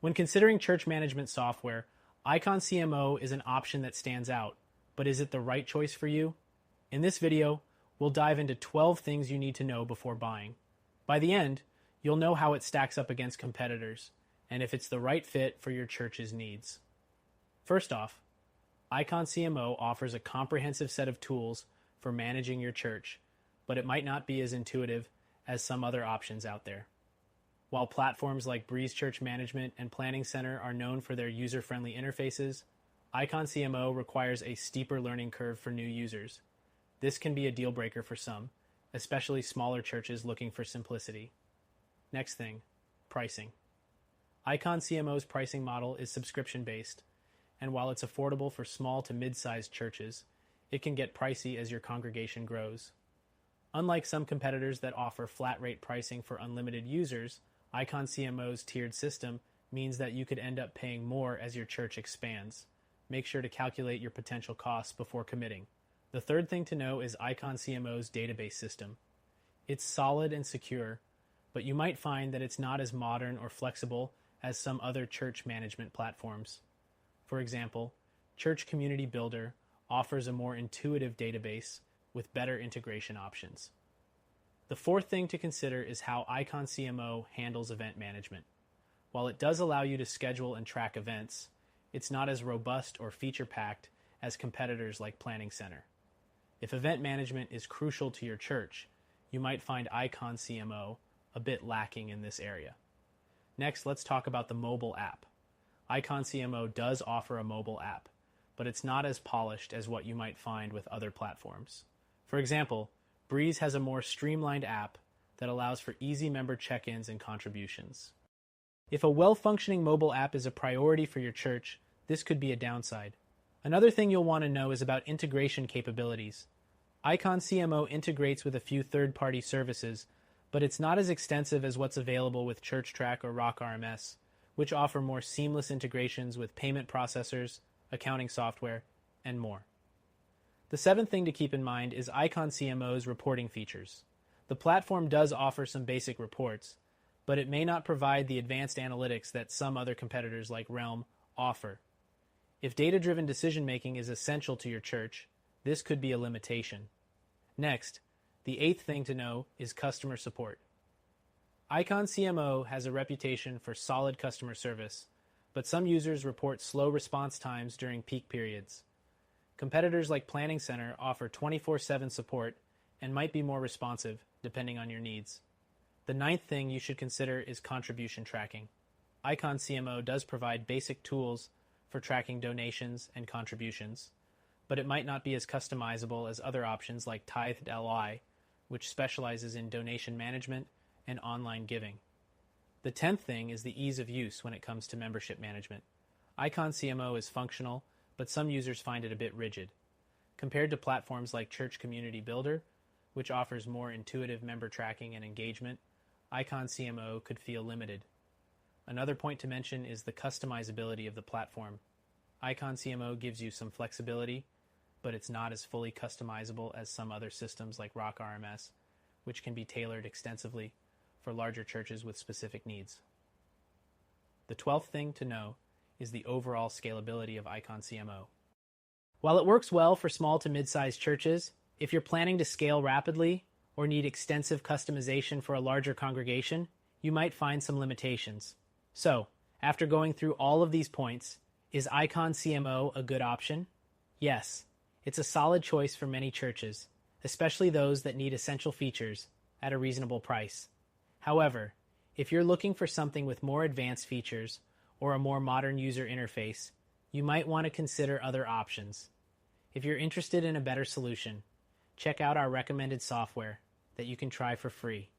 When considering church management software, IconCMO is an option that stands out, but is it the right choice for you? In this video, we'll dive into 12 things you need to know before buying. By the end, you'll know how it stacks up against competitors, and if it's the right fit for your church's needs. First off, IconCMO offers a comprehensive set of tools for managing your church, but it might not be as intuitive as some other options out there. While platforms like Breeze Church Management and Planning Center are known for their user-friendly interfaces, IconCMO requires a steeper learning curve for new users. This can be a deal breaker for some, especially smaller churches looking for simplicity. Next thing, pricing. IconCMO's pricing model is subscription-based, and while it's affordable for small to mid-sized churches, it can get pricey as your congregation grows. Unlike some competitors that offer flat-rate pricing for unlimited users, IconCMO's tiered system means that you could end up paying more as your church expands. Make sure to calculate your potential costs before committing. The third thing to know is IconCMO's database system. It's solid and secure, but you might find that it's not as modern or flexible as some other church management platforms. For example, Church Community Builder offers a more intuitive database with better integration options. The fourth thing to consider is how IconCMO handles event management. While it does allow you to schedule and track events, it's not as robust or feature-packed as competitors like Planning Center. If event management is crucial to your church, you might find IconCMO a bit lacking in this area. Next, let's talk about the mobile app. IconCMO does offer a mobile app, but it's not as polished as what you might find with other platforms. For example, Breeze has a more streamlined app that allows for easy member check-ins and contributions. If a well-functioning mobile app is a priority for your church, this could be a downside. Another thing you'll want to know is about integration capabilities. IconCMO integrates with a few third-party services, but it's not as extensive as what's available with ChurchTrack or RockRMS, which offer more seamless integrations with payment processors, accounting software, and more. The seventh thing to keep in mind is IconCMO's reporting features. The platform does offer some basic reports, but it may not provide the advanced analytics that some other competitors like Realm offer. If data-driven decision-making is essential to your church, this could be a limitation. Next, the eighth thing to know is customer support. IconCMO has a reputation for solid customer service, but some users report slow response times during peak periods. Competitors like Planning Center offer 24/7 support and might be more responsive, depending on your needs. The ninth thing you should consider is contribution tracking. IconCMO does provide basic tools for tracking donations and contributions, but it might not be as customizable as other options like Tithed LI, which specializes in donation management and online giving. The 10th thing is the ease of use when it comes to membership management. IconCMO is functional, but some users find it a bit rigid. Compared to platforms like Church Community Builder, which offers more intuitive member tracking and engagement, IconCMO could feel limited. Another point to mention is the customizability of the platform. IconCMO gives you some flexibility, but it's not as fully customizable as some other systems like RockRMS, which can be tailored extensively for larger churches with specific needs. The 12th thing to know is the overall scalability of IconCMO. While it works well for small to mid-sized churches, if you're planning to scale rapidly or need extensive customization for a larger congregation, you might find some limitations. So, after going through all of these points, is IconCMO a good option? Yes, it's a solid choice for many churches, especially those that need essential features at a reasonable price. However, if you're looking for something with more advanced features or a more modern user interface, you might want to consider other options. If you're interested in a better solution, check out our recommended software that you can try for free.